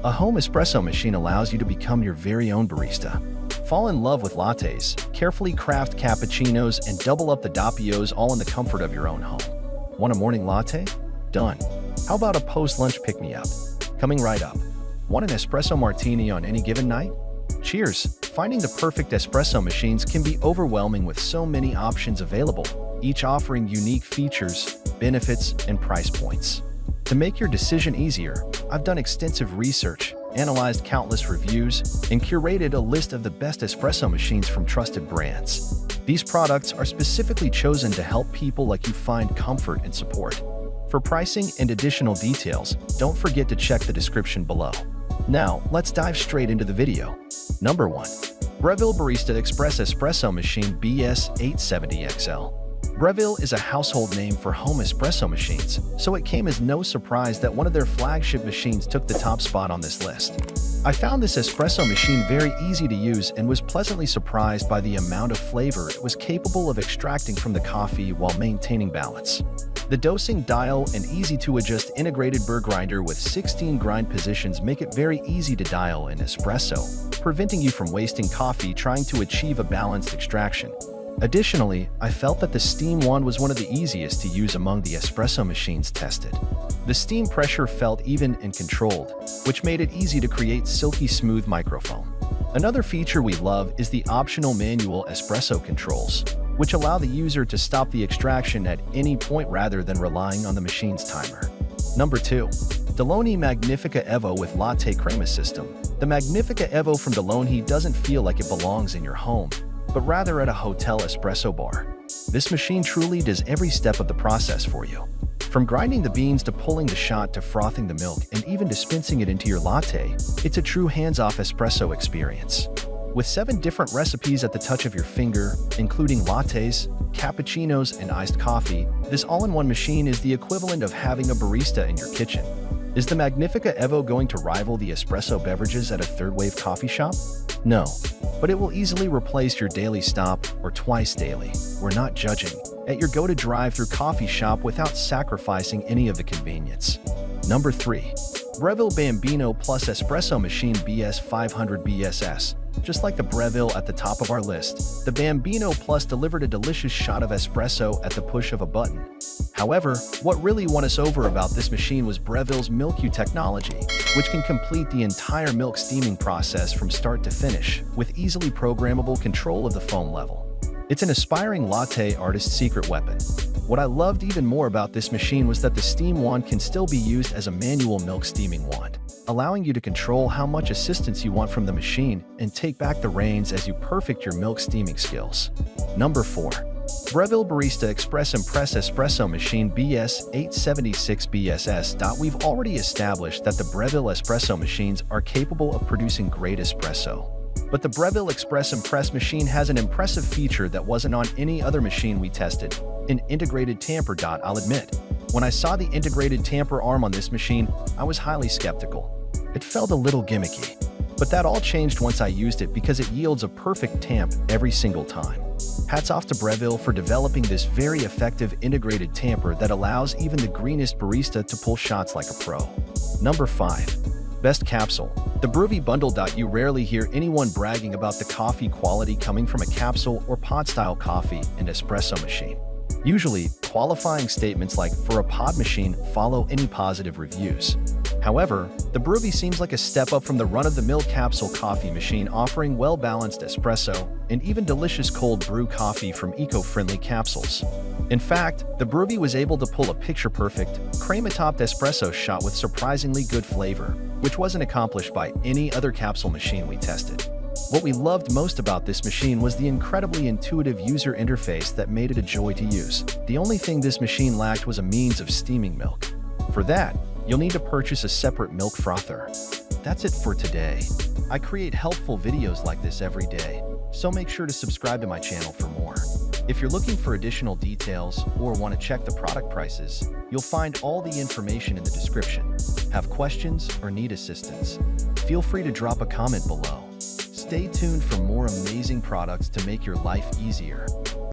A home espresso machine allows you to become your very own barista. Fall in love with lattes, carefully craft cappuccinos, and double up the doppios all in the comfort of your own home. Want a morning latte? Done. How about a post-lunch pick-me-up? Coming right up. Want an espresso martini on any given night? Cheers! Finding the perfect espresso machines can be overwhelming with so many options available, each offering unique features, benefits, and price points. To make your decision easier, I've done extensive research, analyzed countless reviews, and curated a list of the best espresso machines from trusted brands. These products are specifically chosen to help people like you find comfort and support. For pricing and additional details, don't forget to check the description below. Now, let's dive straight into the video. Number 1. Breville Barista Express Espresso Machine BS870XL. Breville is a household name for home espresso machines, so it came as no surprise that one of their flagship machines took the top spot on this list. I found this espresso machine very easy to use and was pleasantly surprised by the amount of flavor it was capable of extracting from the coffee while maintaining balance. The dosing dial and easy-to-adjust integrated burr grinder with 16 grind positions make it very easy to dial an espresso, preventing you from wasting coffee trying to achieve a balanced extraction. Additionally, I felt that the steam wand was one of the easiest to use among the espresso machines tested. The steam pressure felt even and controlled, which made it easy to create silky smooth microfoam. Another feature we love is the optional manual espresso controls, which allow the user to stop the extraction at any point rather than relying on the machine's timer. Number 2. Delony Magnifica Evo with Latte Crema System. The Magnifica Evo from Delony doesn't feel like it belongs in your home, but rather at a hotel espresso bar. This machine truly does every step of the process for you. From grinding the beans to pulling the shot to frothing the milk and even dispensing it into your latte, it's a true hands-off espresso experience. With 7 different recipes at the touch of your finger, including lattes, cappuccinos, and iced coffee, this all-in-one machine is the equivalent of having a barista in your kitchen. Is the Magnifica Evo going to rival the espresso beverages at a third-wave coffee shop? No, but it will easily replace your daily stop or twice daily, we're not judging, at your go-to drive-through coffee shop without sacrificing any of the convenience. Number 3. Breville Bambino Plus Espresso Machine BS500 BSS. Just like the Breville at the top of our list, the Bambino Plus delivered a delicious shot of espresso at the push of a button. However, what really won us over about this machine was Breville's MilkU technology, which can complete the entire milk steaming process from start to finish, with easily programmable control of the foam level. It's an aspiring latte artist's secret weapon. What I loved even more about this machine was that the steam wand can still be used as a manual milk steaming wand, allowing you to control how much assistance you want from the machine and take back the reins as you perfect your milk steaming skills. Number 4. Breville Barista Express Impress Espresso Machine BS876 BSS. We've already established that the Breville espresso machines are capable of producing great espresso. But the Breville Express Impress machine has an impressive feature that wasn't on any other machine we tested, an integrated tamper. I'll admit, when I saw the integrated tamper arm on this machine, I was highly skeptical. It felt a little gimmicky, but that all changed once I used it because it yields a perfect tamp every single time. Hats off to Breville for developing this very effective integrated tamper that allows even the greenest barista to pull shots like a pro. Number 5. Best Capsule. The Brewvie Bundle. You rarely hear anyone bragging about the coffee quality coming from a capsule or pod-style coffee and espresso machine. Usually, qualifying statements like "for a pod machine" follow any positive reviews. However, the Brewvie seems like a step up from the run-of-the-mill capsule coffee machine, offering well-balanced espresso and even delicious cold brew coffee from eco-friendly capsules. In fact, the Brewvie was able to pull a picture-perfect, crema-topped espresso shot with surprisingly good flavor, which wasn't accomplished by any other capsule machine we tested. What we loved most about this machine was the incredibly intuitive user interface that made it a joy to use. The only thing this machine lacked was a means of steaming milk. For that, you'll need to purchase a separate milk frother. That's it for today. I create helpful videos like this every day, so make sure to subscribe to my channel for more. If you're looking for additional details or want to check the product prices, you'll find all the information in the description. Have questions or need assistance? Feel free to drop a comment below. Stay tuned for more amazing products to make your life easier.